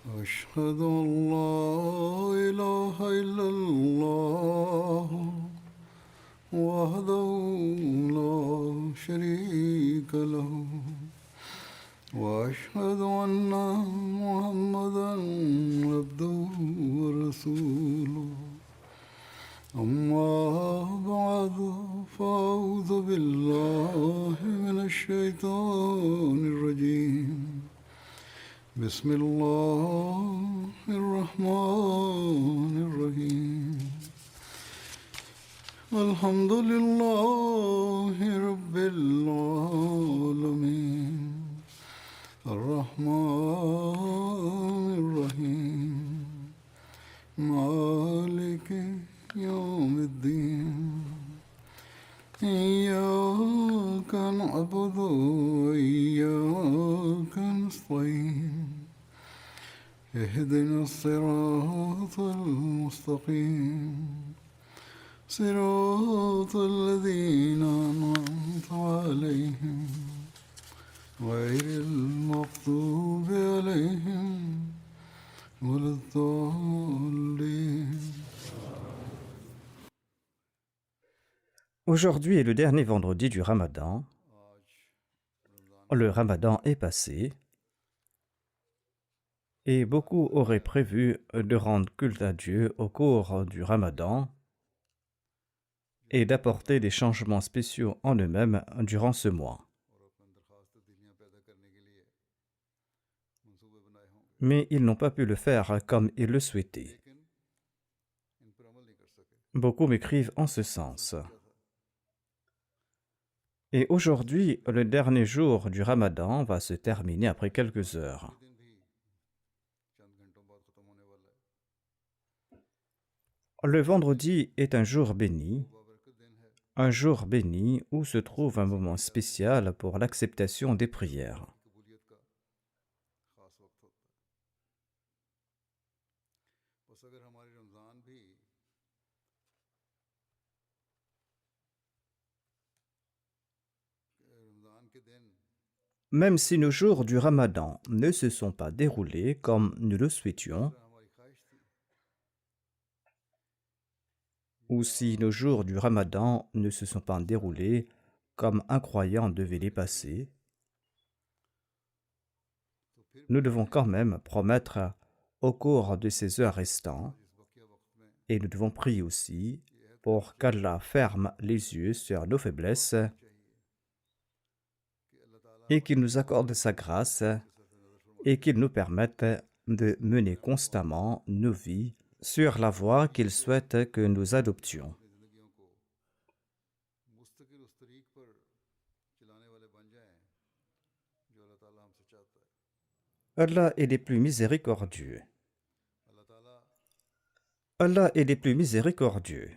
أشهد أن لا إله إلا الله وحده لا شريك له وأشهد أن محمدا عبده ورسوله أما بعد فأعوذ بالله من الشيطان الرجيم بسم الله الرحمن الرحيم الحمد لله رب العالمين الرحمن الرحيم مالك يوم الدين إياك نعبد وإياك نستعين اهدنا الصراط المستقيم صراط الذين أنعمت عليهم غير المغضوب عليهم ولا الضالين. Aujourd'hui est le dernier vendredi du Ramadan. Le Ramadan est passé et beaucoup auraient prévu de rendre culte à Dieu au cours du Ramadan et d'apporter des changements spéciaux en eux-mêmes durant ce mois. Mais ils n'ont pas pu le faire comme ils le souhaitaient. Beaucoup m'écrivent en ce sens. Et aujourd'hui, le dernier jour du Ramadan va se terminer après quelques heures. Le vendredi est un jour béni où se trouve un moment spécial pour l'acceptation des prières. Même si nos jours du Ramadan ne se sont pas déroulés comme nous le souhaitions, ou si nos jours du Ramadan ne se sont pas déroulés comme un croyant devait les passer, nous devons quand même promettre au cours de ces heures restantes, et nous devons prier aussi pour qu'Allah ferme les yeux sur nos faiblesses et qu'il nous accorde sa grâce et qu'il nous permette de mener constamment nos vies sur la voie qu'il souhaite que nous adoptions. Allah est des plus miséricordieux. Allah est des plus miséricordieux.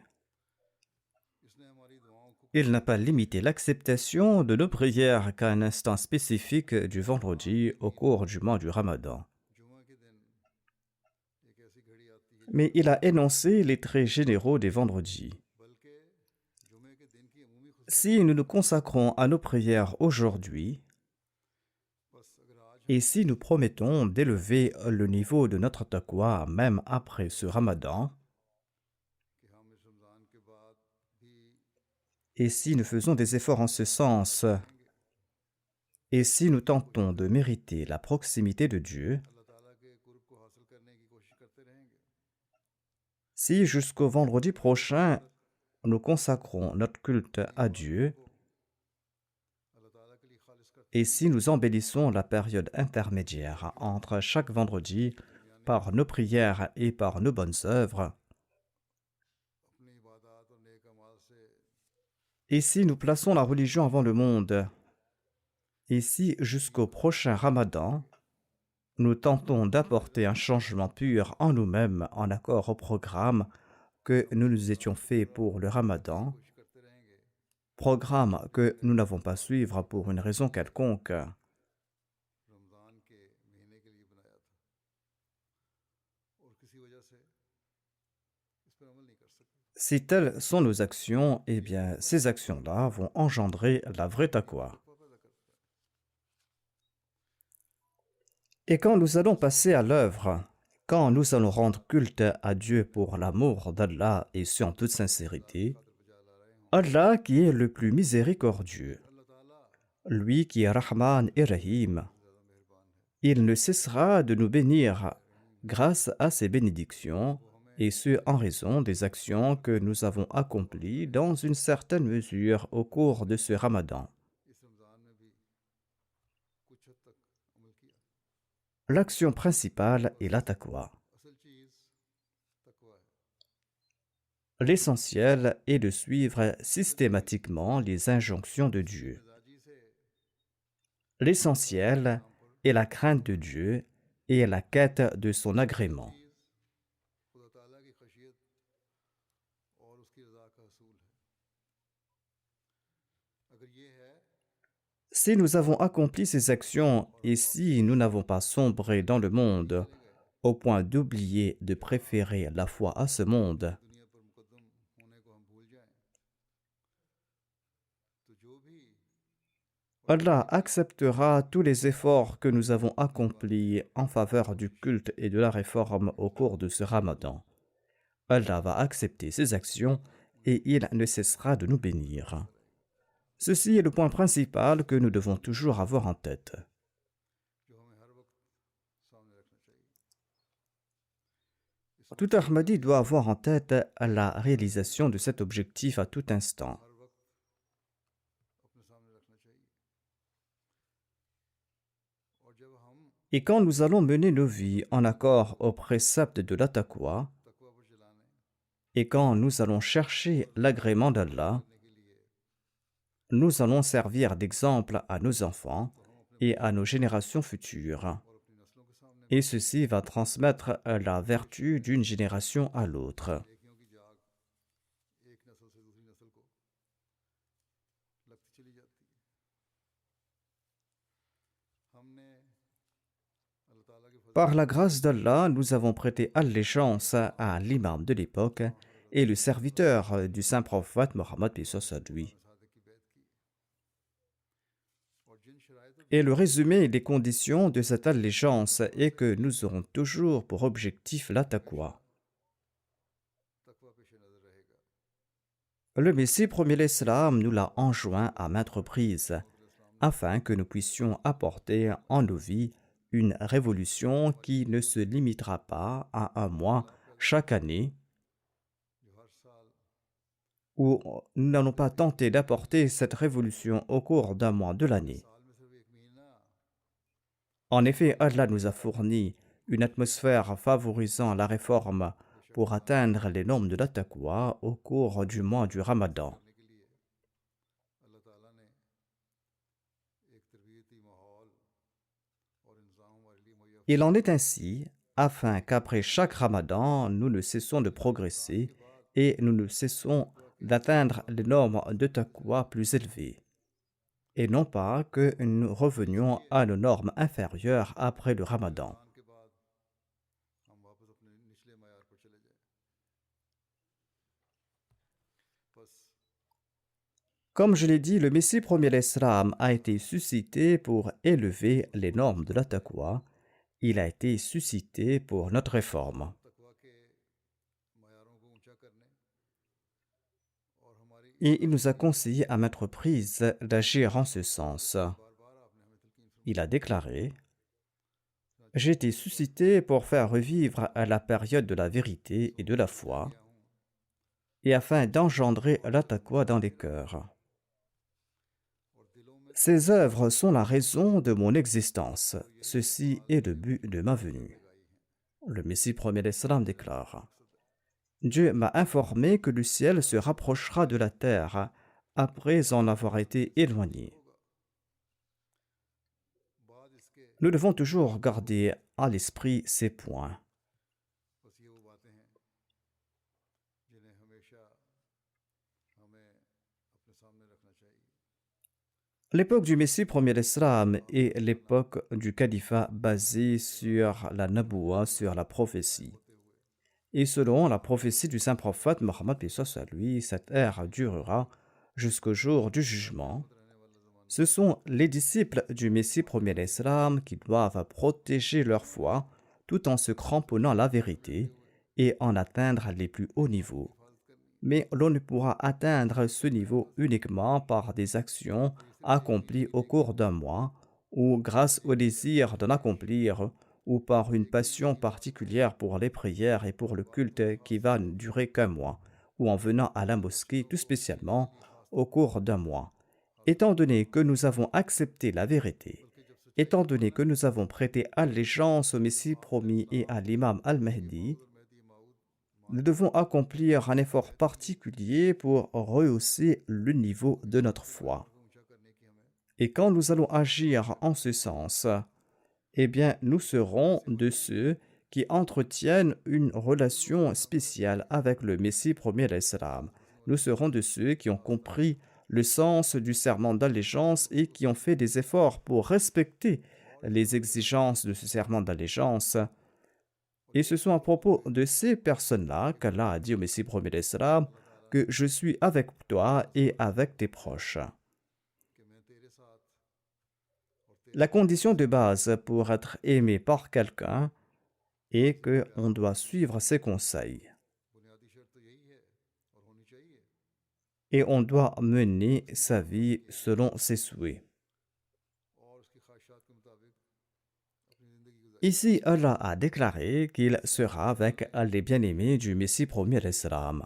Il n'a pas limité l'acceptation de nos prières qu'à un instant spécifique du vendredi au cours du mois du Ramadan. Mais il a énoncé les traits généraux des vendredis. Si nous nous consacrons à nos prières aujourd'hui, et si nous promettons d'élever le niveau de notre taqwa même après ce Ramadan, et si nous faisons des efforts en ce sens, et si nous tentons de mériter la proximité de Dieu, si jusqu'au vendredi prochain, nous consacrons notre culte à Dieu, et si nous embellissons la période intermédiaire entre chaque vendredi par nos prières et par nos bonnes œuvres, et si nous plaçons la religion avant le monde, et si jusqu'au prochain Ramadan, nous tentons d'apporter un changement pur en nous-mêmes en accord au programme que nous nous étions fait pour le Ramadan, programme que nous n'avons pas suivre pour une raison quelconque. Si telles sont nos actions, eh bien, ces actions-là vont engendrer la vraie taqwa. Et quand nous allons passer à l'œuvre, quand nous allons rendre culte à Dieu pour l'amour d'Allah et ce en toute sincérité, Allah qui est le plus miséricordieux, lui qui est Rahman et Rahim, il ne cessera de nous bénir grâce à ses bénédictions, et ce en raison des actions que nous avons accomplies dans une certaine mesure au cours de ce Ramadan. L'action principale est la taqwa. L'essentiel est de suivre systématiquement les injonctions de Dieu. L'essentiel est la crainte de Dieu et la quête de son agrément. Si nous avons accompli ces actions et si nous n'avons pas sombré dans le monde au point d'oublier de préférer la foi à ce monde, Allah acceptera tous les efforts que nous avons accomplis en faveur du culte et de la réforme au cours de ce Ramadan. Allah va accepter ces actions et il ne cessera de nous bénir. Ceci est le point principal que nous devons toujours avoir en tête. Tout Ahmadi doit avoir en tête la réalisation de cet objectif à tout instant. Et quand nous allons mener nos vies en accord aux préceptes de la taqwa, et quand nous allons chercher l'agrément d'Allah, nous allons servir d'exemple à nos enfants et à nos générations futures. Et ceci va transmettre la vertu d'une génération à l'autre. Par la grâce d'Allah, nous avons prêté allégeance à l'imam de l'époque et le serviteur du saint prophète Mohammed lui. Et le résumé des conditions de cette allégeance est que nous aurons toujours pour objectif la taqwa. Le Messie premier l'Islam nous l'a enjoint à maintes reprises, afin que nous puissions apporter en nos vies une révolution qui ne se limitera pas à un mois chaque année, où nous n'allons pas tenter d'apporter cette révolution au cours d'un mois de l'année. En effet, Allah nous a fourni une atmosphère favorisant la réforme pour atteindre les normes de la taqwa au cours du mois du Ramadan. Il en est ainsi afin qu'après chaque Ramadan, nous ne cessons de progresser et nous ne cessons d'atteindre les normes de taqwa plus élevées, et non pas que nous revenions à nos normes inférieures après le Ramadan. Comme je l'ai dit, le Messie premier l'Islam a été suscité pour élever les normes de la taqwa. Il a été suscité pour notre réforme. Et il nous a conseillé à maintes reprises d'agir en ce sens. Il a déclaré: « J'ai été suscité pour faire revivre à la période de la vérité et de la foi, et afin d'engendrer la taqwa dans les cœurs. Ces œuvres sont la raison de mon existence. Ceci est le but de ma venue. » Le Messie premier l'Islam déclare: « Dieu m'a informé que le ciel se rapprochera de la terre après en avoir été éloigné. » Nous devons toujours garder à l'esprit ces points. L'époque du Messie premier l'Islam est l'époque du califat basé sur la naboua, sur la prophétie. Et selon la prophétie du saint prophète Mohammed lui, cette ère durera jusqu'au jour du jugement. Ce sont les disciples du Messie premier d'Islam qui doivent protéger leur foi tout en se cramponnant à la vérité et en atteindre les plus hauts niveaux. Mais l'on ne pourra atteindre ce niveau uniquement par des actions accomplies au cours d'un mois ou grâce au désir d'en accomplir ou par une passion particulière pour les prières et pour le culte qui va ne durer qu'un mois ou en venant à la mosquée tout spécialement au cours d'un mois. Étant donné que nous avons accepté la vérité, étant donné que nous avons prêté allégeance au Messie promis et à l'imam al-Mahdi, nous devons accomplir un effort particulier pour rehausser le niveau de notre foi. Et quand nous allons agir en ce sens, eh bien, nous serons de ceux qui entretiennent une relation spéciale avec le Messie premier d'Islam. Nous serons de ceux qui ont compris le sens du serment d'allégeance et qui ont fait des efforts pour respecter les exigences de ce serment d'allégeance. Et ce sont à propos de ces personnes-là qu'Allah a dit au Messie premier d'Islam que je suis avec toi et avec tes proches. La condition de base pour être aimé par quelqu'un est qu'on doit suivre ses conseils et on doit mener sa vie selon ses souhaits. Ici, Allah a déclaré qu'il sera avec les bien-aimés du Messie premier d'Islam.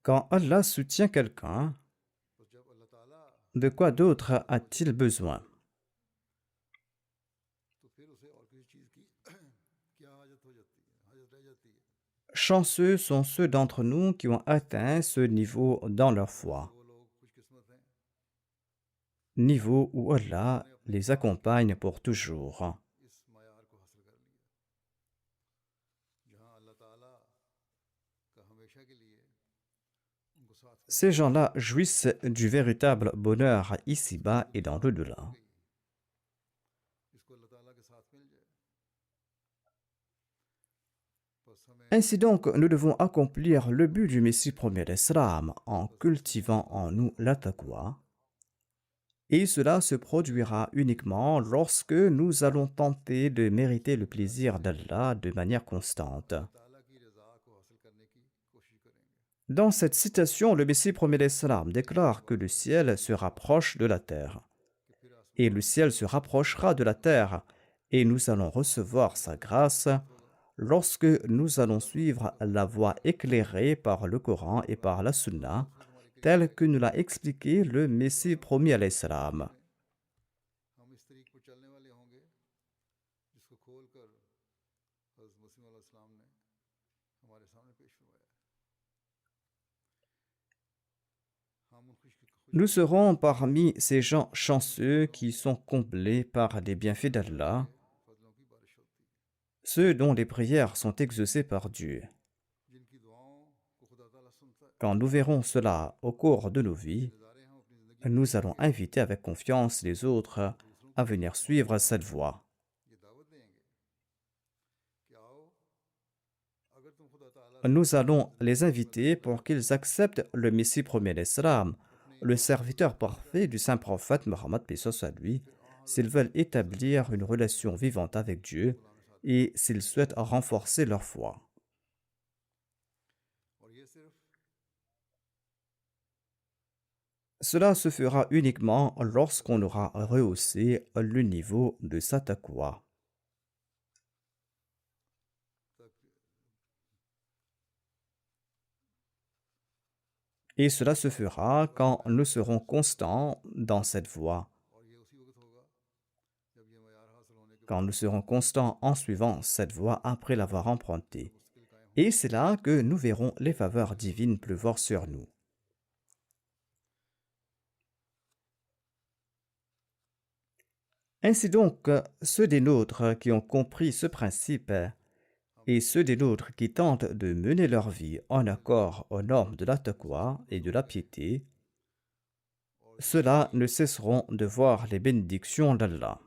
Quand Allah soutient quelqu'un, de quoi d'autre a-t-il besoin? Chanceux sont ceux d'entre nous qui ont atteint ce niveau dans leur foi, niveau où Allah les accompagne pour toujours. Ces gens-là jouissent du véritable bonheur ici-bas et dans l'au-delà. Ainsi donc, nous devons accomplir le but du Messie premier d'Islam en cultivant en nous la taqwa. Et cela se produira uniquement lorsque nous allons tenter de mériter le plaisir d'Allah de manière constante. Dans cette citation, le Messie premier d'Islam déclare que le ciel se rapproche de la terre. Et le ciel se rapprochera de la terre, et nous allons recevoir sa grâce lorsque nous allons suivre la voie éclairée par le Coran et par la Sunna, telle que nous l'a expliqué le Messie promis à l'Islam. Nous serons parmi ces gens chanceux qui sont comblés par les bienfaits d'Allah, ceux dont les prières sont exaucées par Dieu. Quand nous verrons cela au cours de nos vies, nous allons inviter avec confiance les autres à venir suivre cette voie. Nous allons les inviter pour qu'ils acceptent le Messie premier d'Islam, le serviteur parfait du saint prophète Mohammed paix soit sur lui, s'ils veulent établir une relation vivante avec Dieu et s'ils souhaitent renforcer leur foi. Cela se fera uniquement lorsqu'on aura rehaussé le niveau de sa taqwa. Et cela se fera quand nous serons constants dans cette voie, quand nous serons constants en suivant cette voie après l'avoir empruntée. Et c'est là que nous verrons les faveurs divines pleuvoir sur nous. Ainsi donc, ceux des nôtres qui ont compris ce principe et ceux des nôtres qui tentent de mener leur vie en accord aux normes de la taqwa et de la piété, ceux-là ne cesseront de voir les bénédictions d'Allah.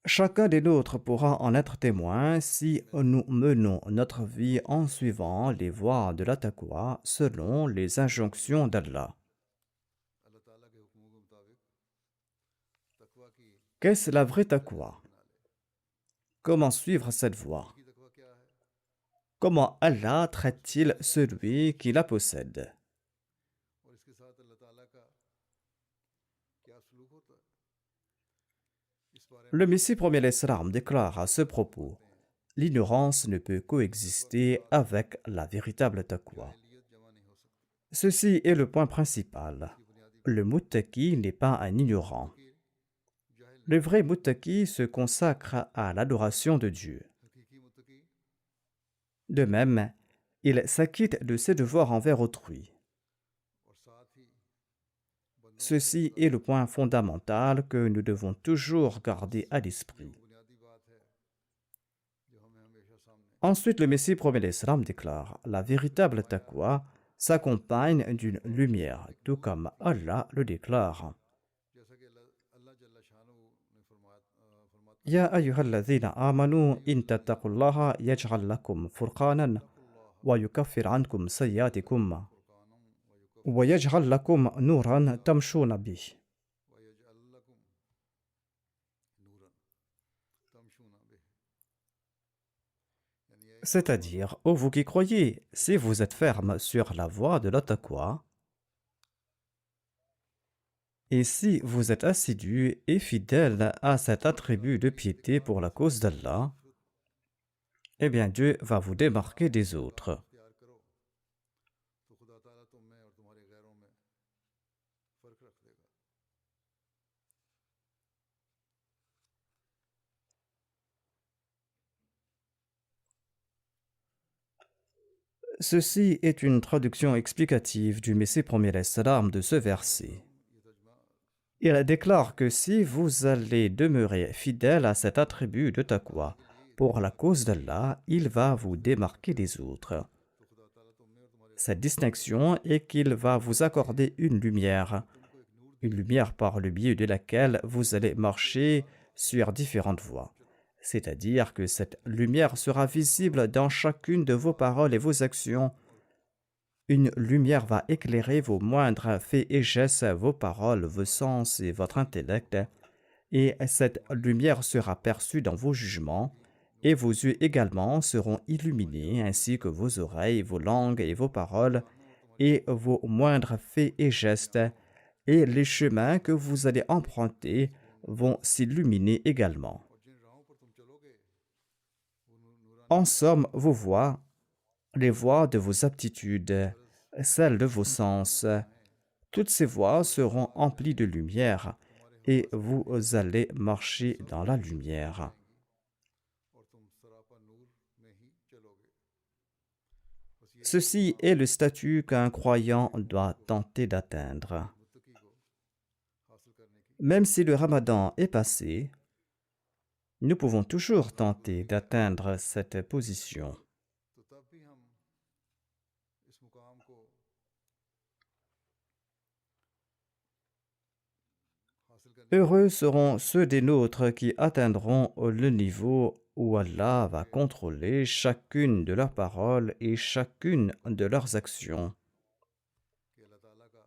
Chacun des nôtres pourra en être témoin si nous menons notre vie en suivant les voies de la taqwa selon les injonctions d'Allah. अल्लाह ताला के हुक्मों के मुताबिक तकवा की Qu'est-ce la vraie taqwa? अपना ले। Comment suivre cette voie? की तकवा क्या है Comment Allah traite-t-il celui qui la possède? और इसके साथ अल्लाह ताला का क्या सलूक होता है, इस बारे Le में Messie premier l'Islam déclare à ce propos: l'ignorance ne peut coexister avec la véritable taqwa. जाहिलियत जमा नहीं हो सकती। Ceci est le point principal. इसकी बुनियादी Le muttaqi n'est pas un ignorant. कि जाहिल Le vrai muttaqi se consacre à l'adoration de Dieu. हकीकी Muttaqi De même, il s'acquitte de ses devoirs envers autrui. और साथ ही बंदों Ceci est le point fondamental que nous devons toujours garder à l'esprit. बुनियादी बात है जो हमें हमेशा सामने Ensuite, le Messie premier l'Islam déclare: la véritable taqwa s'accompagne d'une lumière, tout comme Allah le déclare. जैसा कि अल्लाह जल्ला शानहू ने फरमाता يا أيها الذين آمنوا إن تتقوا الله يجعل لكم فرقانا ويكفر عنكم سيئاتكم ويجعل لكم نورا تمشون به. वयजअल लकुम नूरन तमशूना बिह, यानी C'est-à-dire, ô vous qui croyez, si vous êtes ferme sur la voie de la taqwa, et si vous êtes assidu et fidèle à cet attribut de piété pour la cause d'Allah, eh bien Dieu va vous démarquer des autres. इख्तियार करो तो खुदा ताला तुम में और तुम्हारे गैरों में फर्क रख देगा। Ceci est une traduction explicative du Messie premier l'Islam de ce verset. ये तर्जमा Il déclare que si vous allez demeurer fidèle à cet attribut de taqwa, pour la cause d'Allah, il va vous démarquer des autres. तो खुदा ताला तुम में और तुम्हारे Cette distinction est qu'il va vous accorder une lumière par le biais de laquelle vous allez marcher sur différentes voies. C'est-à-dire que cette lumière sera visible dans chacune de vos paroles et vos actions. Une lumière va éclairer vos moindres faits et gestes, vos paroles, vos sens et votre intellect. Et cette lumière sera perçue dans vos jugements, et vos yeux également seront illuminés, ainsi que vos oreilles, vos langues et vos paroles, et vos moindres faits et gestes, et les chemins que vous allez emprunter vont s'illuminer également. और जिन राहों पर तुम चलोगे वो नूरानी En somme, vos voies, les voies de vos aptitudes, celles de vos sens, toutes ces voies seront emplies de lumière, et vous allez marcher dans la lumière. और तुम सरापा नूर में ही चलोगे। बस ये Ceci est le statut qu'un croyant doit tenter d'atteindre. Muttaqi को हासिल करने की, Même si le Ramadan est passé, nous pouvons toujours tenter d'atteindre cette position. तो तब भी हम इस मुकाम को हासिल करने Heureux seront ceux des nôtres qui atteindront le niveau où Allah va contrôler chacune de leurs paroles et chacune de leurs actions. कि अल्लाह ताला का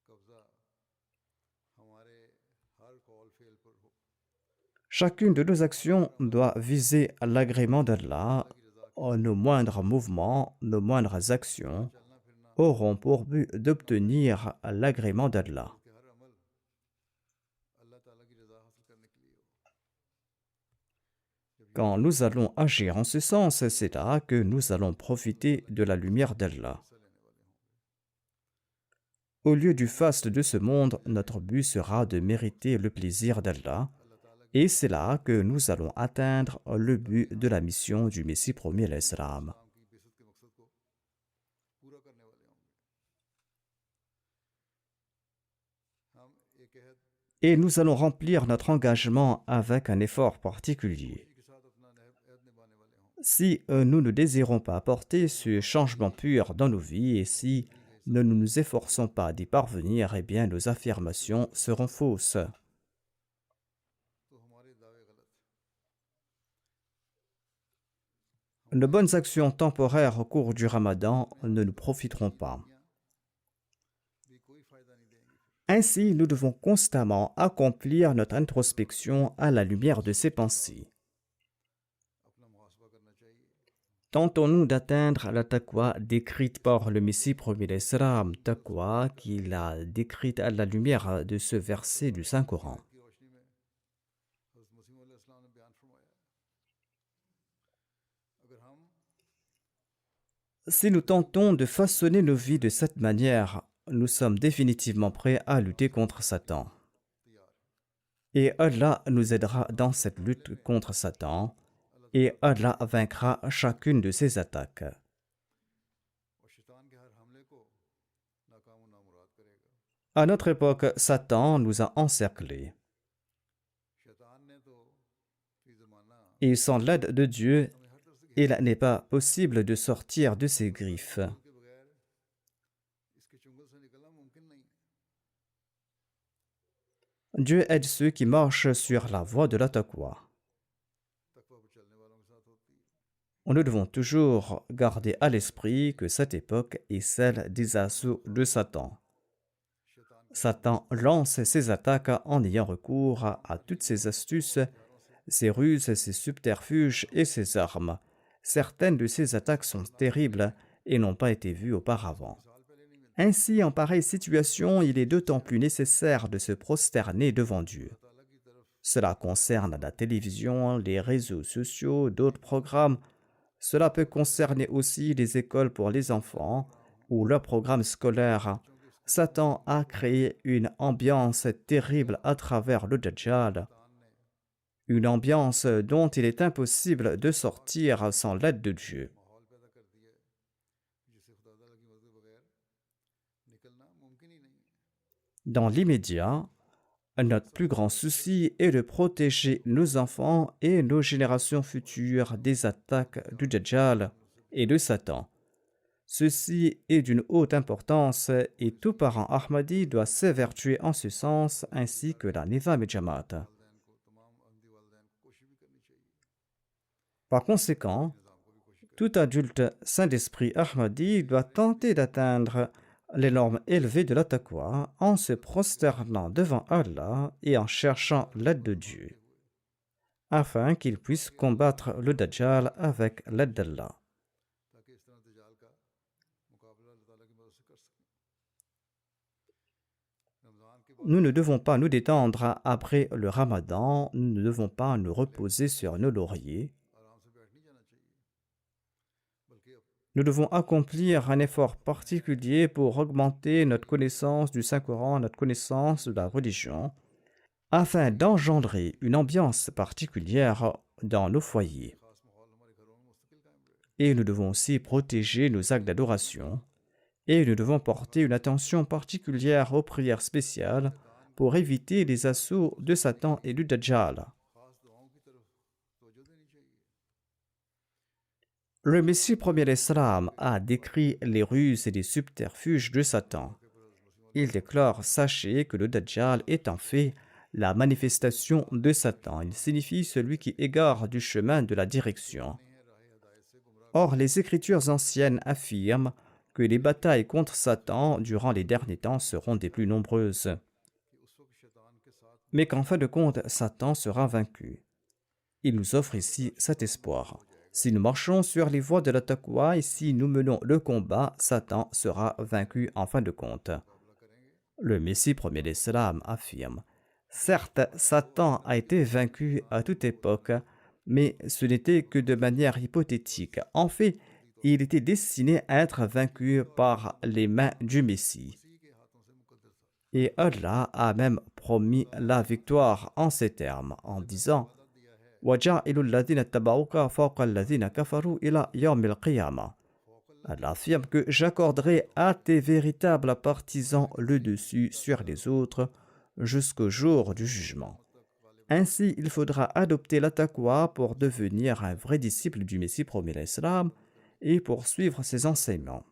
कब्जा हमारे हर कौल फेल पर हो, Chacune de nos actions doit viser l'agrément d'Allah. Nos moindres mouvements, nos moindres actions चलना फिरना auront pour but d'obtenir l'agrément d'Allah. कि हर अमल अल्लाह ताला की रजा हासिल करने के लिए हो। Quand nous allons agir en ce sens, c'est là que nous allons profiter de la lumière d'Allah. हिस्सा लेने वाले होंगे। Au lieu du faste de ce monde, notre but sera de mériter le plaisir d'Allah, अल्लाह ताला et c'est là que nous allons atteindre le but de la mission du Messie premier l'Islam. की बेइज्जत के मकसद को पूरा करने वाले होंगे। हम एक अहद Et nous allons remplir notre engagement avec un effort particulier. के साथ अपना अहद निभाने वाले होंगे। Si nous ne désirons pas apporter ce changement pur dans nos vies et si ne nous efforçons pas d'y parvenir, eh bien nos affirmations seront fausses. Nos bonnes actions temporaires au cours du Ramadan ne nous profiteront pas. Ainsi, nous devons constamment accomplir notre introspection à la lumière de ces pensées. Tentons-nous d'atteindre la taqwa décrite par le Messie premier l'Islam, taqwa qu'il a décrite à la lumière de ce verset du Saint-Coran. Si nous tentons de façonner nos vies de cette manière, nous sommes définitivement prêts à lutter contre Satan. Et Allah nous aidera dans cette lutte contre Satan, et Allah vaincra chacune de ses attaques. À notre époque, Satan nous a encerclés. Et sans l'aide de Dieu, il n'est pas possible de sortir de ses griffes. Dieu aide ceux qui marchent sur la voie de la taqwa. Nous devons toujours garder à l'esprit que cette époque est celle des assauts de Satan. Satan lance ses attaques en ayant recours à toutes ses astuces, ses ruses, ses subterfuges et ses armes. Certaines de ces attaques sont terribles et n'ont pas été vues auparavant. Ainsi, en pareille situation, il est d'autant plus nécessaire de se prosterner devant Dieu. Cela concerne la télévision, les réseaux sociaux, d'autres programmes. Cela peut concerner aussi les écoles pour les enfants ou leurs programmes scolaires. Satan a créé une ambiance terrible à travers le Dajjal. Une ambiance dont il est impossible de sortir sans l'aide de Dieu. Dans l'immédiat, notre plus grand souci est de protéger nos enfants et nos générations futures des attaques du Dajjal et de Satan. Ceci est d'une haute importance et tout parent Ahmadi doit s'évertuer en ce sens ainsi que la Nizam et Jamaat. Par conséquent, tout adulte saint d'esprit Ahmadi doit tenter d'atteindre les normes élevées de la taqwa en se prosternant devant Allah et en cherchant l'aide de Dieu, afin qu'il puisse combattre le Dajjal avec l'aide d'Allah. Nous ne devons pas nous détendre après le Ramadan, nous ne devons pas nous reposer sur nos lauriers. Nous devons accomplir un effort particulier pour augmenter notre connaissance du Saint-Coran, notre connaissance de la religion, afin d'engendrer une ambiance particulière dans nos foyers. Et nous devons aussi protéger nos actes d'adoration, et nous devons porter une attention particulière aux prières spéciales pour éviter les assauts de Satan et du Dajjal. Le Messie premier l'Islam a décrit les ruses et les subterfuges de Satan. Il déclare: sachez que le Dajjal est en fait la manifestation de Satan. Il signifie celui qui égare du chemin de la direction. Or, les Écritures anciennes affirment que les batailles contre Satan durant les derniers temps seront des plus nombreuses, mais qu'en fin de compte, Satan sera vaincu. Il nous offre ici cet espoir. Si nous marchons sur les voies de la taqwa et si nous menons le combat, Satan sera vaincu en fin de compte. Le Messie premier l'Islam affirme: certes, Satan a été vaincu à toute époque, mais ce n'était que de manière hypothétique. En fait, il était destiné à être vaincu par les mains du Messie. Et Allah a même promis la victoire en ces termes, en disant: Allah affirme que j'accorderai à tes véritables partisans le dessus sur les autres jusqu'au jour du jugement. Ainsi, il faudra adopter la taqwa pour devenir un vrai disciple du Messie premier l'Islam et pour suivre ses enseignements.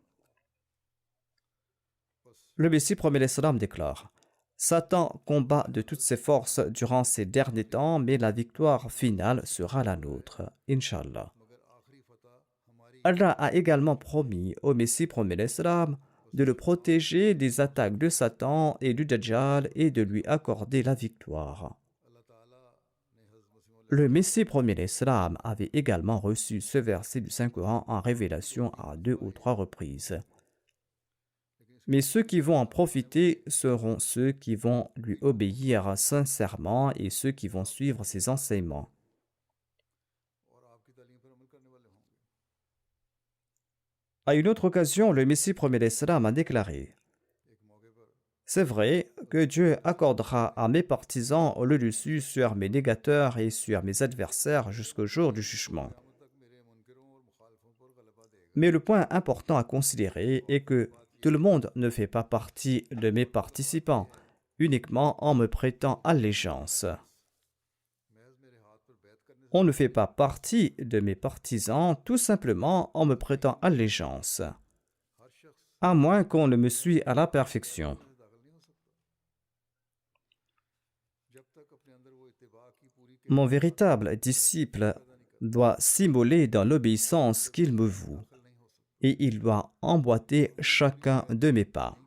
Le Messie promet l'Islam déclare: Satan combat de toutes ses forces durant ces derniers temps, mais la victoire finale sera la nôtre, Inch'Allah. Allah a également promis au Messie promet l'Islam de le protéger des attaques de Satan et du Dajjal et de lui accorder la victoire. Le Messie promet l'Islam avait également reçu ce verset du Saint-Coran en révélation à 2 ou 3 reprises. Mais ceux qui vont en profiter seront ceux qui vont lui obéir sincèrement et ceux qui vont suivre ses enseignements. À une autre occasion, le Messie promet l'Islam a déclaré: C'est vrai que Dieu accordera à mes partisans le dessus sur mes négateurs et sur mes adversaires jusqu'au jour du jugement. Mais le point important à considérer est que tout le monde ne fait pas partie de mes participants, uniquement en me prêtant allégeance. On ne fait pas partie de mes partisans tout simplement en me prêtant allégeance, à moins qu'on ne me suive à la perfection. Mon véritable disciple doit s'immoler dans l'obéissance qu'il me voue, et il doit emboîter chacun de mes pas.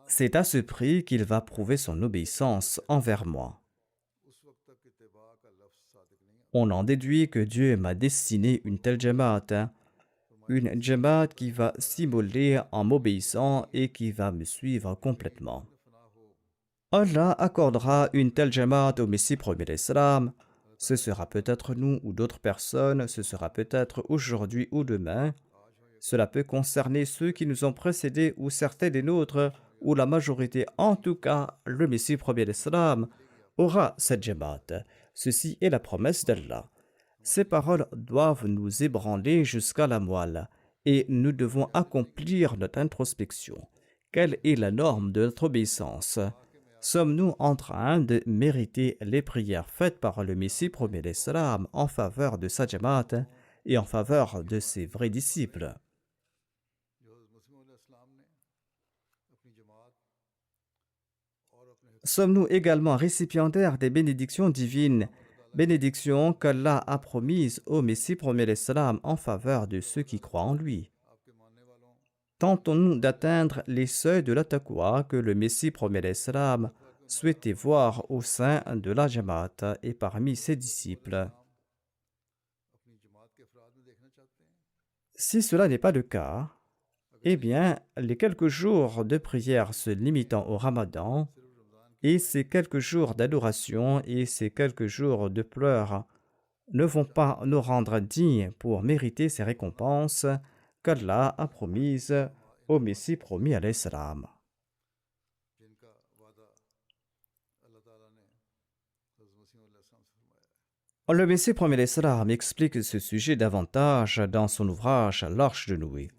C'est à ce prix qu'il va prouver son obéissance envers moi. On en déduit que Dieu m'a destiné une telle jamaat, une jamaat qui va s'immoler en m'obéissant et qui va me suivre complètement. Allah accordera une telle jamaat au Messie premier l'Islam. Ce sera peut-être nous ou d'autres personnes, ce sera peut-être aujourd'hui ou demain. Cela peut concerner ceux qui nous ont précédés ou certains des nôtres, ou la majorité. En tout cas, le Messie premier l'Islam aura cette jamaat. Ceci est la promesse d'Allah. Ces paroles doivent nous ébranler jusqu'à la moelle et nous devons accomplir notre introspection. Quelle est la norme de notre obéissance? Sommes-nous en train de mériter les prières faites par le Messie premier l'Islam en faveur de sa jamaat et en faveur de ses vrais disciples? Sommes-nous également récipiendaires des bénédictions divines, bénédictions qu'Allah a promises au Messie premier l'Islam en faveur de ceux qui croient en lui? Tentons-nous d'atteindre les seuils de la taqwa que le Messie premier l'Islam souhaitait voir au sein de la Jamaat et parmi ses disciples? Si cela n'est pas le cas, eh bien, les quelques jours de prière se limitant au Ramadan et ces quelques jours d'adoration et ces quelques jours de pleurs ne vont pas nous rendre dignes pour mériter ces récompenses qu'Allah a promises au Messie promis à l'Islam. Le Messie promis à l'Islam explique ce sujet davantage dans son ouvrage L'Arche de Noé.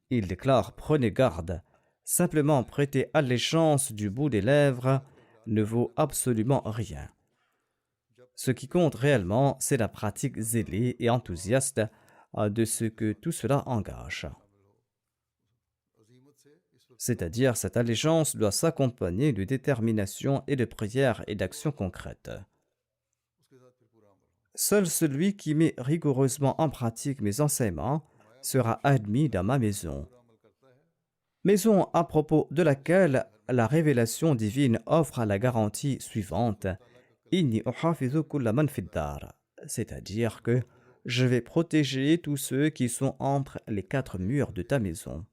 Il déclare: Prenez garde, simplement prêter allégeance du bout des lèvres ne vaut absolument rien. Ce qui compte réellement, c'est la pratique zélée et enthousiaste de ce que tout cela engage. C'est-à-dire, cette allégeance doit s'accompagner de détermination et de prière et d'actions concrètes. Seul celui qui met rigoureusement en pratique mes enseignements sera admis dans ma maison. Maison à propos de laquelle la révélation divine offre la garantie suivante: Inni uhafizu kulla man fid dar, c'est-à-dire que je vais protéger tous ceux qui sont entre les 4 murs de ta maison.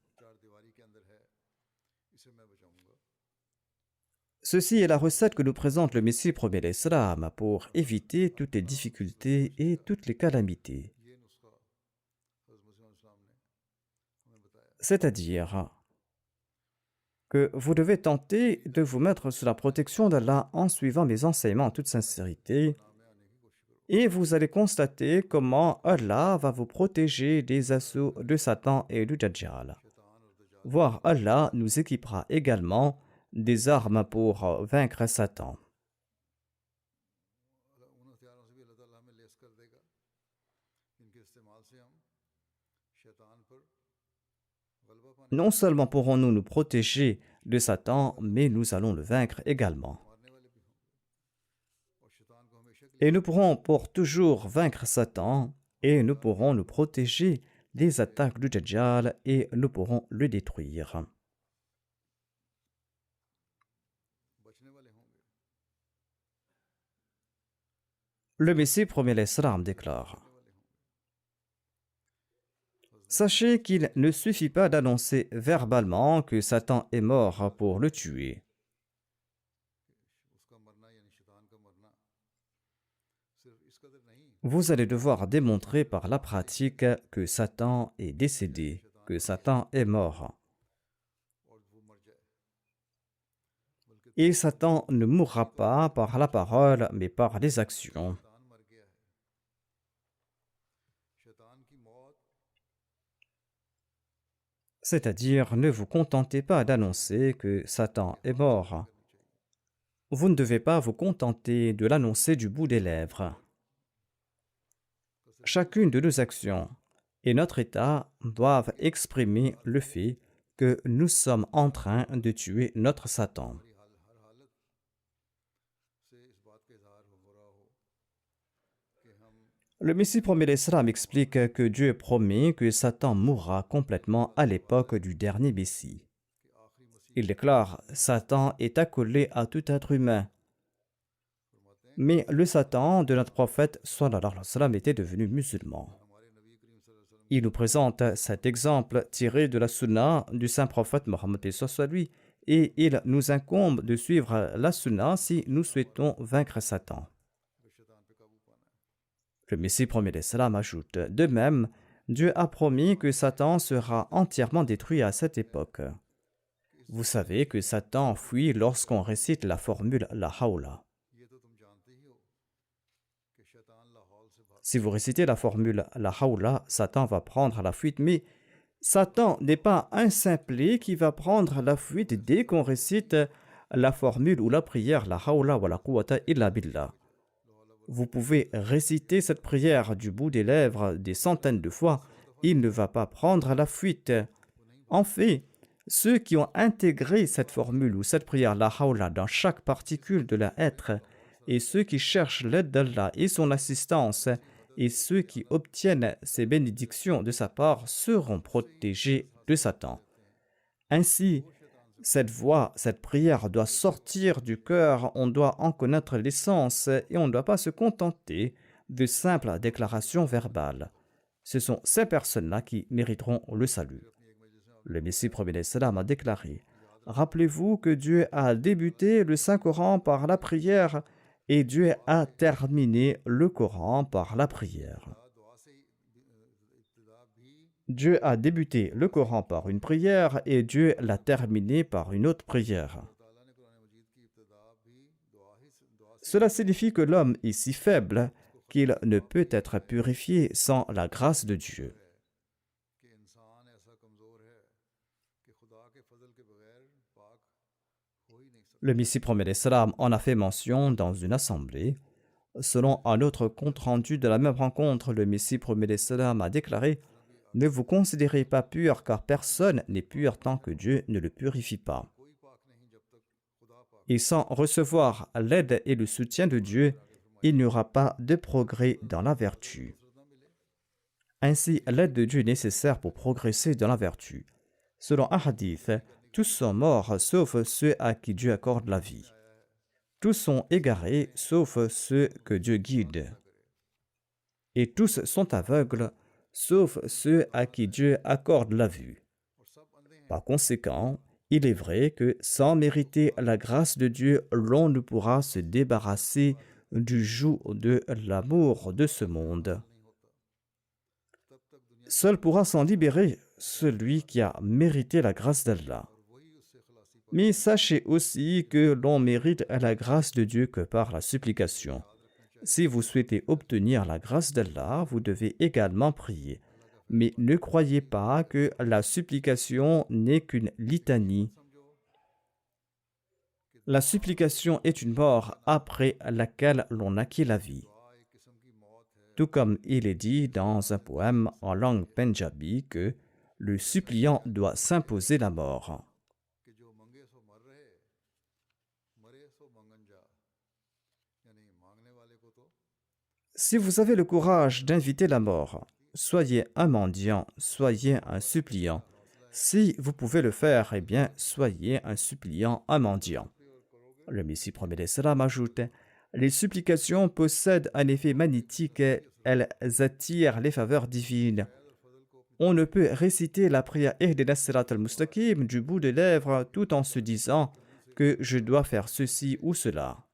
Ceci est la recette que nous présente le Messie premier l'Islam pour éviter toutes les difficultés et toutes les calamités. C'est-à-dire que vous devez tenter de vous mettre sous la protection d'Allah en suivant mes enseignements en toute sincérité, et vous allez constater comment Allah va vous protéger des assauts de Satan et du Dajjal. Voire Allah nous équipera également des armes pour vaincre Satan. non seulement pourrons-nous nous protéger de Satan, mais nous allons le vaincre également. Et nous pourrons pour toujours vaincre Satan et nous pourrons nous protéger des attaques du Dajjal et nous pourrons le détruire. Le Messie premier l'Islam déclare: Sachez qu'il ne suffit pas d'annoncer verbalement que Satan est mort pour le tuer. Vous allez devoir démontrer par la pratique que Satan est décédé, que Satan est mort. Et Satan ne mourra pas par la parole, mais par les actions. C'est-à-dire, ne vous contentez pas d'annoncer que Satan est mort. Vous ne devez pas vous contenter de l'annoncer du bout des lèvres. Chacune de nos actions et notre état doivent exprimer le fait que nous sommes en train de tuer notre Satan. Le Messie premier l'Islam explique que Dieu promet que Satan mourra complètement à l'époque du dernier Messie. Il déclare: Satan est accolé à tout être humain. Mais le Satan de notre prophète sallallahu alayhi wa sallam était devenu musulman. Il nous présente cet exemple tiré de la sunna du saint prophète Mohammed lui, et il nous incombe de suivre la sunna si nous souhaitons vaincre Satan. Le Messie premier l'Islam ajoute: de même, Dieu a promis que Satan sera entièrement détruit à cette époque. Vous savez que Satan fuit lorsqu'on récite la formule la hawla. Si vous récitez la formule la hawla, Satan va prendre la fuite, mais Satan n'est pas un simplet qui va prendre la fuite dès qu'on récite la formule ou la prière la hawla wa la quwwata illa billah. Vous pouvez réciter cette prière du bout des lèvres des centaines de fois, il ne va pas prendre la fuite. En fait, ceux qui ont intégré cette formule ou cette prière la hawla dans chaque particule de leur être, et ceux qui cherchent l'aide d'Allah et son assistance, et ceux qui obtiennent ces bénédictions de sa part seront protégés de Satan. Ainsi, cette voix, cette prière doit sortir du cœur, on doit en connaître l'essence et on ne doit pas se contenter de simples déclarations verbales. Ce sont ces personnes-là qui mériteront le salut. Le Messie premier l'Islam a déclaré: Rappelez-vous que Dieu a débuté le Saint-Coran par la prière et Dieu a terminé le Coran par la prière. Dieu a débuté le Coran par une prière et Dieu l'a terminé par une autre prière. Cela signifie que l'homme est si faible qu'il ne peut être purifié sans la grâce de Dieu. Le Messie premier l'Islam en a fait mention dans une assemblée. Selon un autre compte-rendu de la même rencontre, le Messie premier l'Islam a déclaré: Ne vous considérez pas pur, car personne n'est pur tant que Dieu ne le purifie pas. Et sans recevoir l'aide et le soutien de Dieu, il n'y aura pas de progrès dans la vertu. Ainsi, l'aide de Dieu est nécessaire pour progresser dans la vertu. Selon un hadith, tous sont morts sauf ceux à qui Dieu accorde la vie. Tous sont égarés sauf ceux que Dieu guide. Et tous sont aveugles sauf ceux à qui Dieu accorde la vue. Par conséquent, il est vrai que sans mériter la grâce de Dieu, l'on ne pourra se débarrasser du joug de l'amour de ce monde. Seul pourra s'en libérer celui qui a mérité la grâce d'Allah. Mais sachez aussi que l'on mérite la grâce de Dieu que par la supplication. Si vous souhaitez obtenir la grâce d'Allah, vous devez également prier. Mais ne croyez pas que la supplication n'est qu'une litanie. La supplication est une mort après laquelle l'on acquiert la vie. Tout comme il est dit dans un poème en langue pendjabi que le suppliant doit s'imposer la mort. कि जो मंगे सो मर रहे, मरे सो मंगन जा, यानी मांगने वाले को तो Si vous avez le courage d'inviter la mort, soyez un mendiant, soyez un suppliant. Si vous pouvez le faire, eh bien, soyez un suppliant, un mendiant. Le Messie promet l'Islam ajoute, les supplications possèdent un effet magnétique, elles attirent les faveurs divines. On ne peut réciter la prière Ihdina Sirat al-Mustaqim du bout des lèvres tout en se disant que je dois faire ceci ou cela.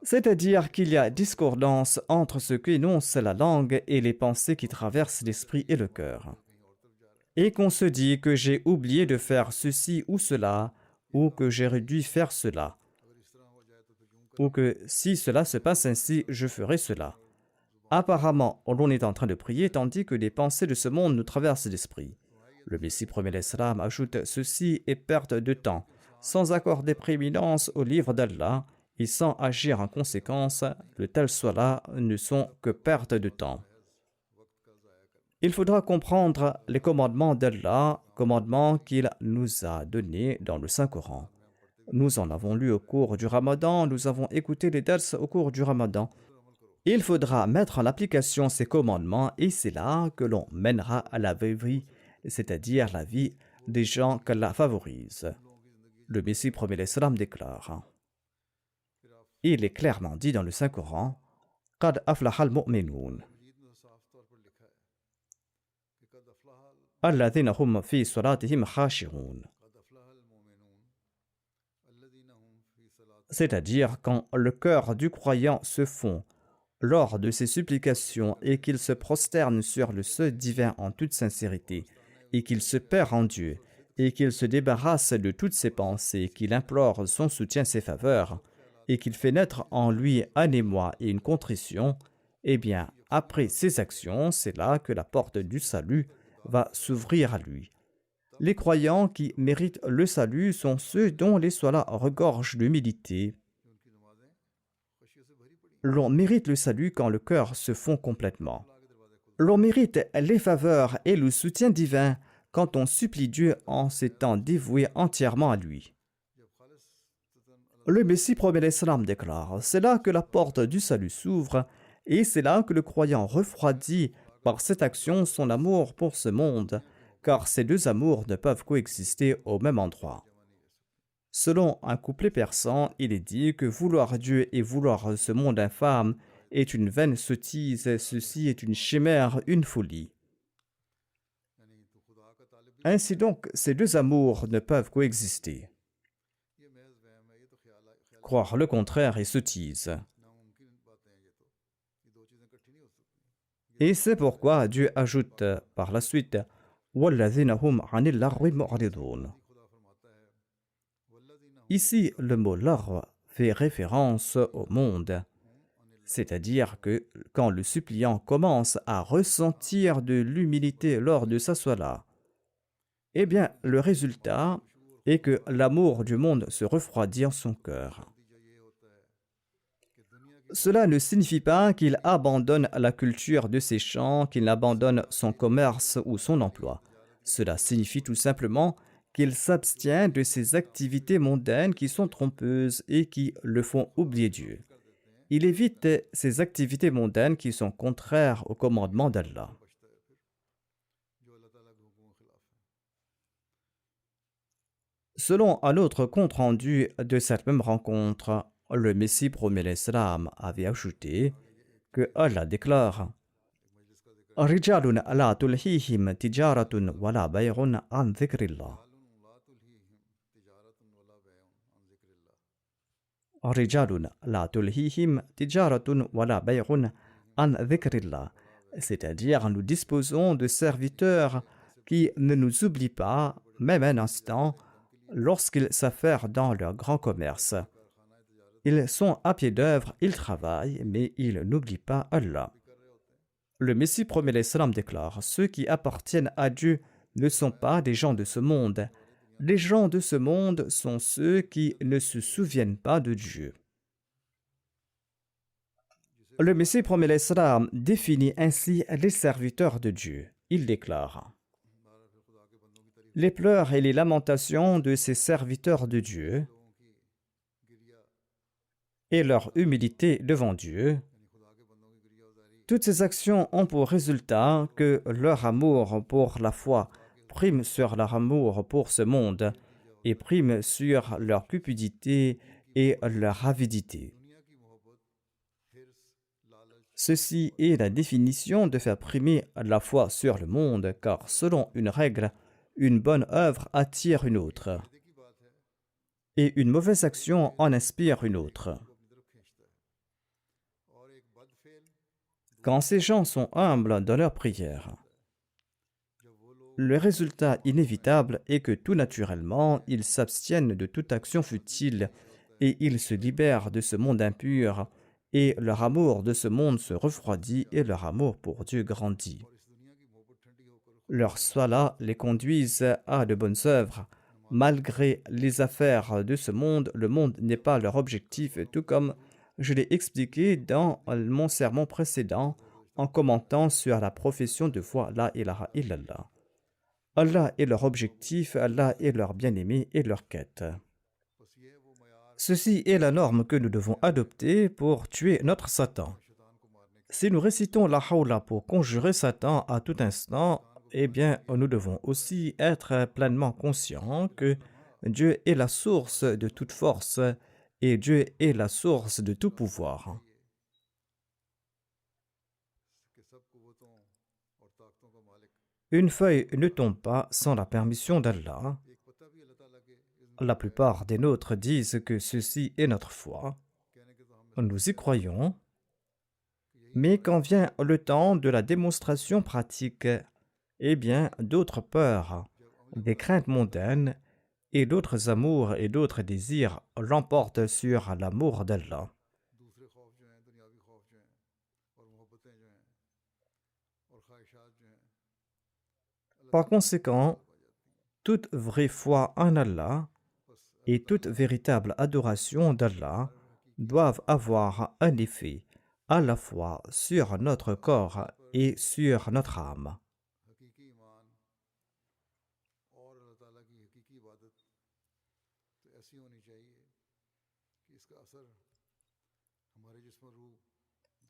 C'est-à-dire qu'il y a discordance entre ce qu'énonce la langue et les pensées qui traversent l'esprit et le cœur. Et qu'on se dit que j'ai oublié de faire ceci ou cela, ou que j'ai dû faire cela, ou que si cela se passe ainsi, je ferai cela. Apparemment, l'on est en train de prier tandis que les pensées de ce monde nous traversent l'esprit. Le Messie promet l'Islam ajoute ceci est perte de temps, sans accorder prééminence au livre d'Allah et sans agir en conséquence, de tels soins-là ne sont que perte de temps. Il faudra comprendre les commandements d'Allah, commandements qu'il nous a donnés dans le Saint-Coran. Nous en avons lu au cours du Ramadan, nous avons écouté les dars au cours du Ramadan. Il faudra mettre en application ces commandements et c'est là que l'on mènera à la vraie vie, c'est-à-dire la vie des gens qu'Allah favorise. Le Messie promet l'Islam déclare. Il est clairement dit dans le Saint-Coran, Qad aflaha al-mu'minun. Alladhina hum fi salatihim khashi'un. C'est-à-dire quand le cœur du croyant se fond lors de ses supplications et qu'il se prosterne sur le seuil divin en toute sincérité et qu'il se perd en Dieu et qu'il se débarrasse de toutes ses pensées, qu'il implore son soutien, ses faveurs et qu'il fait naître en lui un émoi et une contrition, eh bien, après ces actions, c'est là que la porte du salut va s'ouvrir à lui. Les croyants qui méritent le salut sont ceux dont les solas regorgent d'humilité. L'on mérite le salut quand le cœur se fond complètement. L'on mérite les faveurs et le soutien divin quand on supplie Dieu en s'étant dévoué entièrement à lui. Le Messie promet l'Islam déclare, c'est là que la porte du salut s'ouvre et c'est là que le croyant refroidit par cette action son amour pour ce monde, car ces deux amours ne peuvent coexister au même endroit. Selon un couplet persan, il est dit que vouloir Dieu et vouloir ce monde infâme est une vaine sottise, ceci est une chimère, une folie. Ainsi donc, ces deux amours ne peuvent coexister. Croire le contraire est sottise. Et c'est pourquoi Dieu ajoute par la suite وَالَّذِينَ هُمْ عَنِ اللَّغْوِ مُعْرِضُونَ. Ici, le mot larv fait référence au monde, c'est-à-dire que quand le suppliant commence à ressentir de l'humilité lors de sa salat, eh bien, le résultat est que l'amour du monde se refroidit en son cœur. Cela ne signifie pas qu'il abandonne la culture de ses champs, qu'il abandonne son commerce ou son emploi. Cela signifie tout simplement qu'il s'abstient de ces activités mondaines qui sont trompeuses et qui le font oublier Dieu. Il évite ces activités mondaines qui sont contraires au commandement d'Allah. Selon un autre compte-rendu de cette même rencontre, le Messie promet l'Islam avait ajouté que Allah déclare Rijalun la tulhihim tijaratun wala bay'un an dhikrillah. Rijalun la tulhihim tijaratun wala bay'un an dhikrillah. C'est-à-dire, nous disposons de serviteurs qui ne nous oublient pas, même un instant, lorsqu'ils s'affairent dans leur grand commerce. Ils sont à pied d'œuvre, ils travaillent, mais ils n'oublient pas Allah. Le Messie promet l'Islam déclare, ceux qui appartiennent à Dieu ne sont pas des gens de ce monde. Les gens de ce monde sont ceux qui ne se souviennent pas de Dieu. Le Messie promet l'Islam définit ainsi les serviteurs de Dieu. Il déclare Les pleurs et les lamentations de ces serviteurs de Dieu et leur humilité devant Dieu, toutes ces actions ont pour résultat que leur amour pour la foi prime sur leur amour pour ce monde et prime sur leur cupidité et leur avidité. Ceci est la définition de faire primer la foi sur le monde, car selon une règle, une bonne œuvre attire une autre, et une mauvaise action en inspire une autre. Quand ces gens sont humbles dans leur prière, le résultat inévitable est que tout naturellement, ils s'abstiennent de toute action futile et ils se libèrent de ce monde impur et leur amour de ce monde se refroidit et leur amour pour Dieu grandit. Leurs salas les conduisent à de bonnes œuvres. Malgré les affaires de ce monde, le monde n'est pas leur objectif, tout comme je l'ai expliqué dans mon sermon précédent en commentant sur la profession de foi La ilaha illallah. Allah est leur objectif, Allah est leur bien-aimé et leur quête. Ceci est la norme que nous devons adopter pour tuer notre Satan. Si nous récitons la hawla pour conjurer Satan à tout instant, eh bien, nous devons aussi être pleinement conscients que Dieu est la source de toute force et Dieu est la source de tout pouvoir. Une feuille ne tombe pas sans la permission d'Allah. La plupart des nôtres disent que ceci est notre foi. Nous y croyons. Mais quand vient le temps de la démonstration pratique, eh bien, d'autres peurs, des craintes mondaines et d'autres amours et d'autres désirs l'emportent sur l'amour d'Allah. Par conséquent, toute vraie foi en Allah et toute véritable adoration d'Allah doivent avoir un effet à la fois sur notre corps et sur notre âme.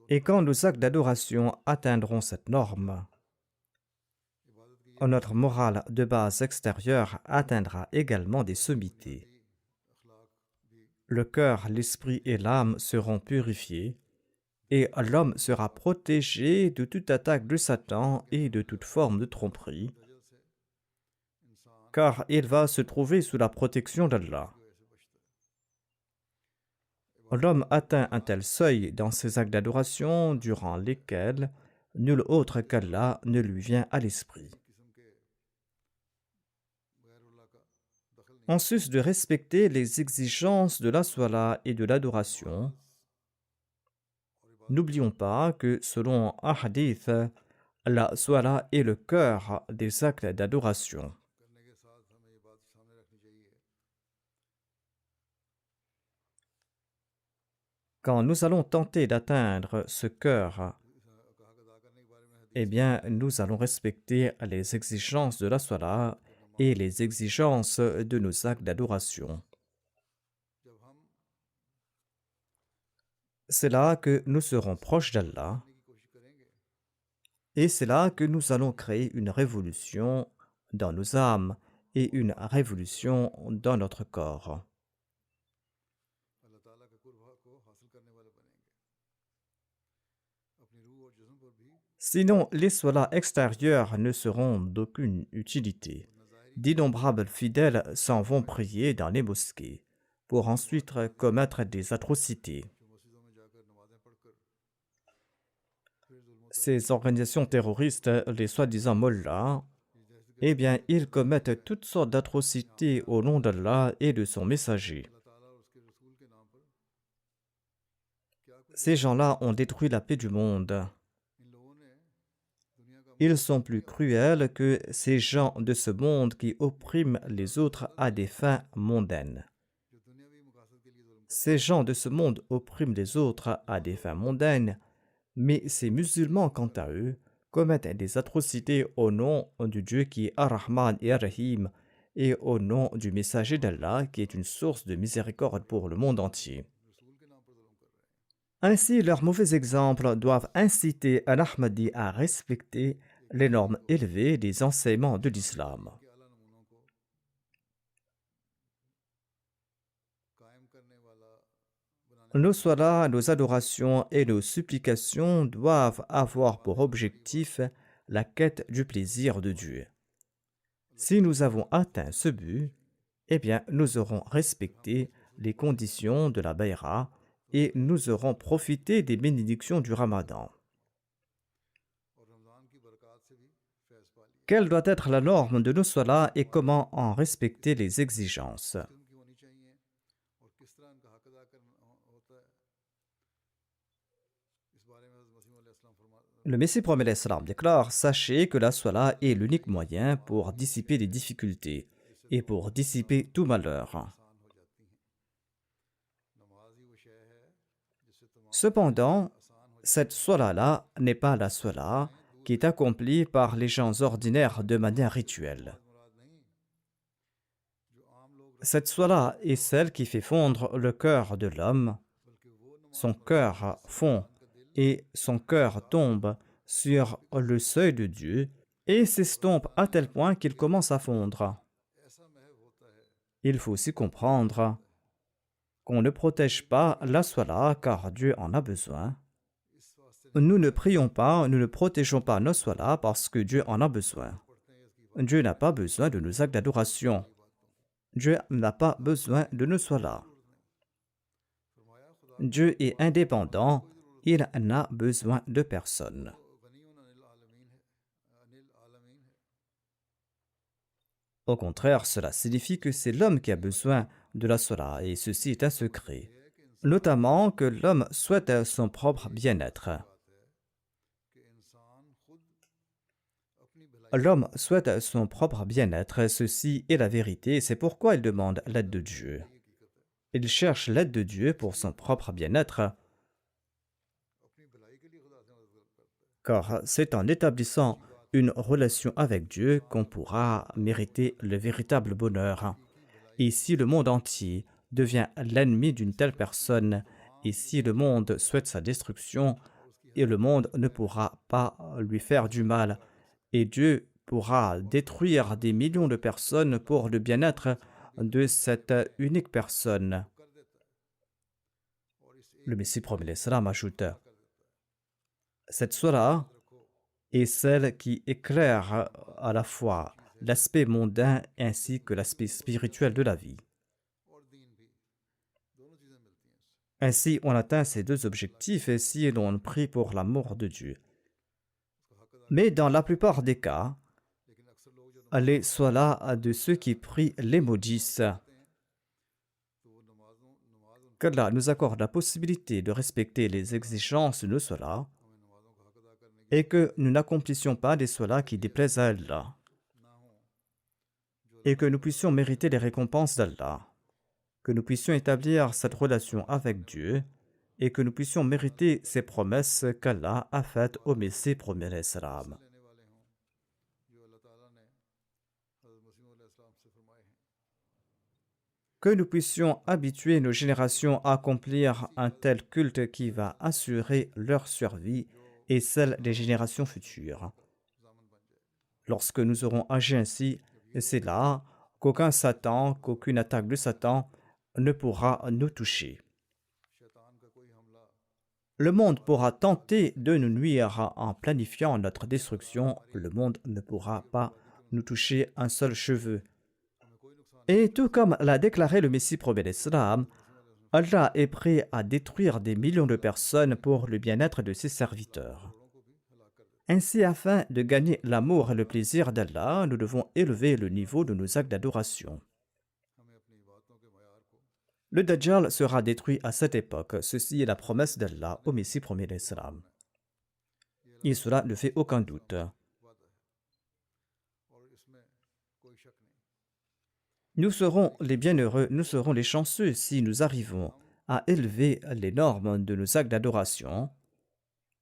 Et quand nos actes d'adoration atteindront cette norme, notre morale de base extérieure atteindra également des sommités. Le cœur, l'esprit et l'âme seront purifiés et l'homme sera protégé de toute attaque de Satan et de toute forme de tromperie, car il va se trouver sous la protection d'Allah. L'homme atteint un tel seuil dans ses actes d'adoration durant lesquels nul autre qu'Allah ne lui vient à l'esprit. En sus de respecter les exigences de la Salat et de l'adoration, n'oublions pas que selon un hadith, la Salat est le cœur des actes d'adoration. Quand nous allons tenter d'atteindre ce cœur, eh bien, nous allons respecter les exigences de la Salat et les exigences de nos actes d'adoration. C'est là que nous serons proches d'Allah et c'est là que nous allons créer une révolution dans nos âmes et une révolution dans notre corps. Sinon, les salats extérieurs ne seront d'aucune utilité. D'innombrables fidèles s'en vont prier dans les mosquées pour ensuite commettre des atrocités. Ces organisations terroristes, les soi-disant mollahs, eh bien, ils commettent toutes sortes d'atrocités au nom d'Allah et de son messager. Ces gens-là ont détruit la paix du monde. Ils sont plus cruels que ces gens de ce monde qui oppriment les autres à des fins mondaines. Ces gens de ce monde oppriment les autres à des fins mondaines, mais ces musulmans, quant à eux, commettent des atrocités au nom du Dieu qui est Ar-Rahman et Ar-Rahim et au nom du messager d'Allah qui est une source de miséricorde pour le monde entier. Ainsi, leurs mauvais exemples doivent inciter Al-Ahmadi à respecter les normes élevées des enseignements de l'islam. Nos salahs, nos adorations et nos supplications doivent avoir pour objectif la quête du plaisir de Dieu. Si nous avons atteint ce but, eh bien, nous aurons respecté les conditions de la Bayra et nous aurons profité des bénédictions du Ramadan. Quelle doit être la norme de nos salahs et comment en respecter les exigences? Le Messie promet l'Islam déclare: sachez que la salat est l'unique moyen pour dissiper les difficultés et pour dissiper tout malheur. Cependant, cette salat-là n'est pas la salat qui est accomplie par les gens ordinaires de manière rituelle. Cette salat est celle qui fait fondre le cœur de l'homme. Son cœur fond et son cœur tombe sur le seuil de Dieu et s'estompe à tel point qu'il commence à fondre. Il faut aussi comprendre qu'on ne protège pas la salat car Dieu en a besoin. Nous ne prions pas, nous ne protégeons pas nos salahs parce que Dieu en a besoin. Dieu n'a pas besoin de nos actes d'adoration. Dieu n'a pas besoin de nos salahs. Dieu est indépendant, il n'a besoin de personne. Au contraire, cela signifie que c'est l'homme qui a besoin de la salat et ceci est un secret. Notamment que l'homme souhaite son propre bien-être. L'homme souhaite son propre bien-être, ceci est la vérité, c'est pourquoi il demande l'aide de Dieu. Il cherche l'aide de Dieu pour son propre bien-être, car c'est en établissant une relation avec Dieu qu'on pourra mériter le véritable bonheur. Et si le monde entier devient l'ennemi d'une telle personne, et si le monde souhaite sa destruction, et le monde ne pourra pas lui faire du mal, et Dieu pourra détruire des millions de personnes pour le bien-être de cette unique personne. Le Messie promet l'Islam ajoute: cette salat est celle qui éclaire à la fois l'aspect mondain ainsi que l'aspect spirituel de la vie. Ainsi, on atteint ces deux objectifs et si l'on prie pour l'amour de Dieu. Mais dans la plupart des cas, les salahs de ceux qui prient les maudissent. Qu'Allah nous accorde la possibilité de respecter les exigences de nos salahs et que nous n'accomplissions pas des salahs qui déplaisent à Allah et que nous puissions mériter les récompenses d'Allah, que nous puissions établir cette relation avec Dieu et que nous puissions mériter ces promesses qu'Allah a faites au Messie promet l'Islam. Que nous puissions habituer nos générations à accomplir un tel culte qui va assurer leur survie et celle des générations futures. Lorsque nous aurons agi ainsi, c'est là qu'aucun Satan, qu'aucune attaque de Satan ne pourra nous toucher. Le monde pourra tenter de nous nuire en planifiant notre destruction. Le monde ne pourra pas nous toucher un seul cheveu. Et tout comme l'a déclaré le Messie promet l'Islam, Allah est prêt à détruire des millions de personnes pour le bien-être de ses serviteurs. Ainsi, afin de gagner l'amour et le plaisir d'Allah, nous devons élever le niveau de nos actes d'adoration. Le Dajjal sera détruit à cette époque. Ceci est la promesse d'Allah au Messie promet l'Islam. Et cela ne fait aucun doute. Nous serons les bienheureux, nous serons les chanceux si nous arrivons à élever les normes de nos actes d'adoration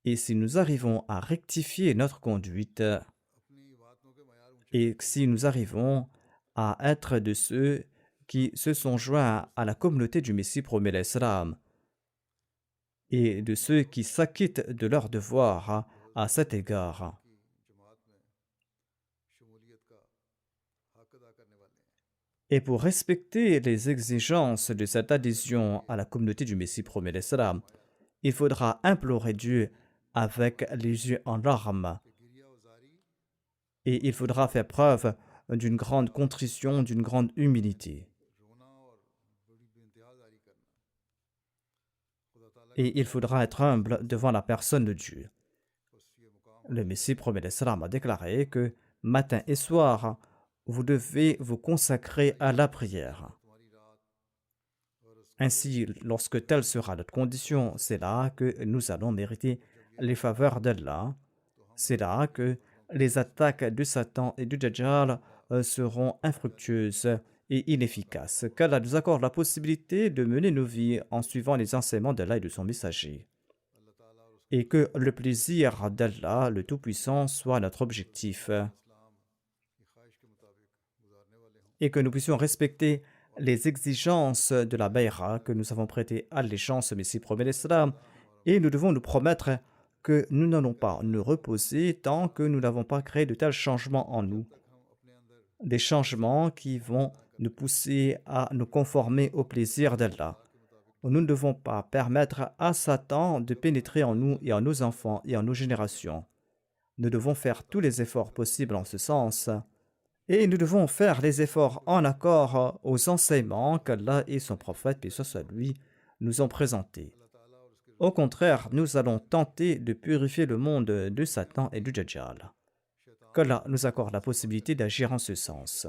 Et si nous arrivons à rectifier notre conduite, et si nous arrivons à être de ceux qui se sont joints à la communauté du Messie promet l'Islam, et de ceux qui s'acquittent de leurs devoirs à cet égard. Et pour respecter les exigences de cette adhésion à la communauté du Messie promet l'Islam, il faudra implorer Dieu avec les yeux en larmes. Et il faudra faire preuve d'une grande contrition, d'une grande humilité. Et il faudra être humble devant la personne de Dieu. Le Messie promet l'Islam a déclaré que matin et soir, vous devez vous consacrer à la prière. Ainsi, lorsque telle sera notre condition, c'est là que nous allons mériter les faveurs d'Allah. C'est là que les attaques de Satan et du Dajjal seront infructueuses et inefficaces. Qu'Allah nous accorde la possibilité de mener nos vies en suivant les enseignements d'Allah et de son messager. Et que le plaisir d'Allah, le Tout-Puissant, soit notre objectif. Et que nous puissions respecter les exigences de la Bayra que nous avons prêtées allégeance au Messie promet l'Islam. Et nous devons nous promettre que nous n'allons pas nous reposer tant que nous n'avons pas créé de tels changements en nous. Des changements qui vont nous pousser à nous conformer au plaisir d'Allah. Nous ne devons pas permettre à Satan de pénétrer en nous et en nos enfants et en nos générations. Nous devons faire tous les efforts possibles en ce sens. Et nous devons faire les efforts en accord aux enseignements qu'Allah et son prophète, paix soit lui, nous ont présentés. Au contraire, nous allons tenter de purifier le monde de Satan et du Dajjal. Qu'Allah nous accorde la possibilité d'agir en ce sens.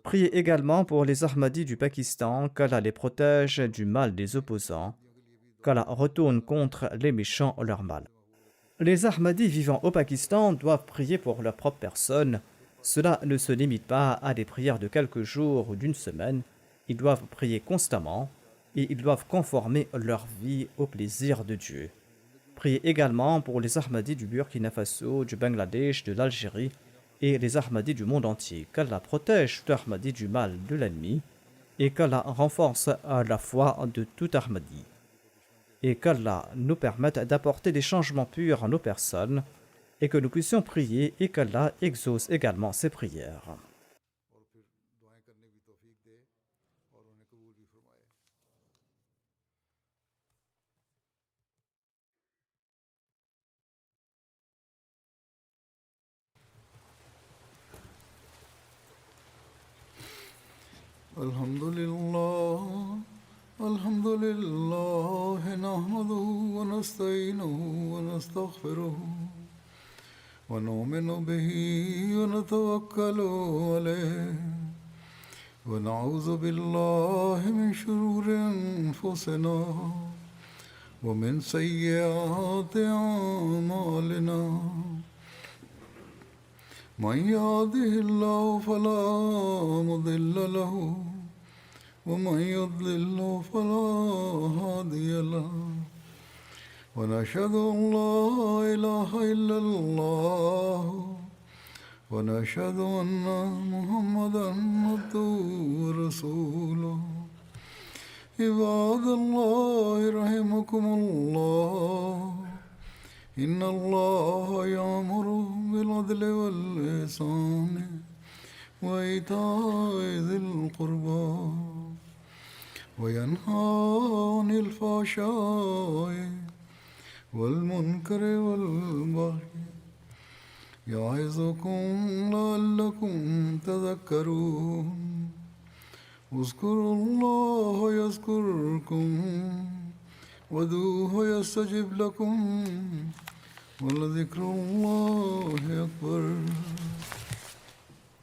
Priez également pour les Ahmadis du Pakistan, qu'Allah les protège du mal des opposants, qu'Allah retourne contre les méchants leur mal. Les Ahmadis vivant au Pakistan doivent prier pour leur propre personne. Cela ne se limite pas à des prières de quelques jours ou d'une semaine. Ils doivent prier constamment et ils doivent conformer leur vie au plaisir de Dieu. Priez également pour les Ahmadis du Burkina Faso, du Bangladesh, de l'Algérie et les Ahmadis du monde entier. Qu'Allah protège tout Ahmadi du mal de l'ennemi et qu'Allah renforce la foi de tout Ahmadi. Et qu'Allah nous permette d'apporter des changements purs à nos personnes et que nous puissions prier et qu'Allah exauce également ces prières. الحمد لله نحمده ونستعينه ونستغفره ونؤمن به ونتوكل عليه ونعوذ بالله من شرور أنفسنا ومن سيئات أعمالنا من يهده الله فلا مضل له ومن يضلل فلا هادي له ونشهد أن لا إله إلا الله ونشهد أن محمدا عبده ورسوله عباد الله رحمكم الله إن الله يأمر بالعدل والإحسان وإيتاء ذي القربى وينهى عن الفحشاء والمنكر والبغي يعظكم لعلكم تذكرون اذكروا الله يذكركم وادعوه يستجب لكم ولذكر الله أكبر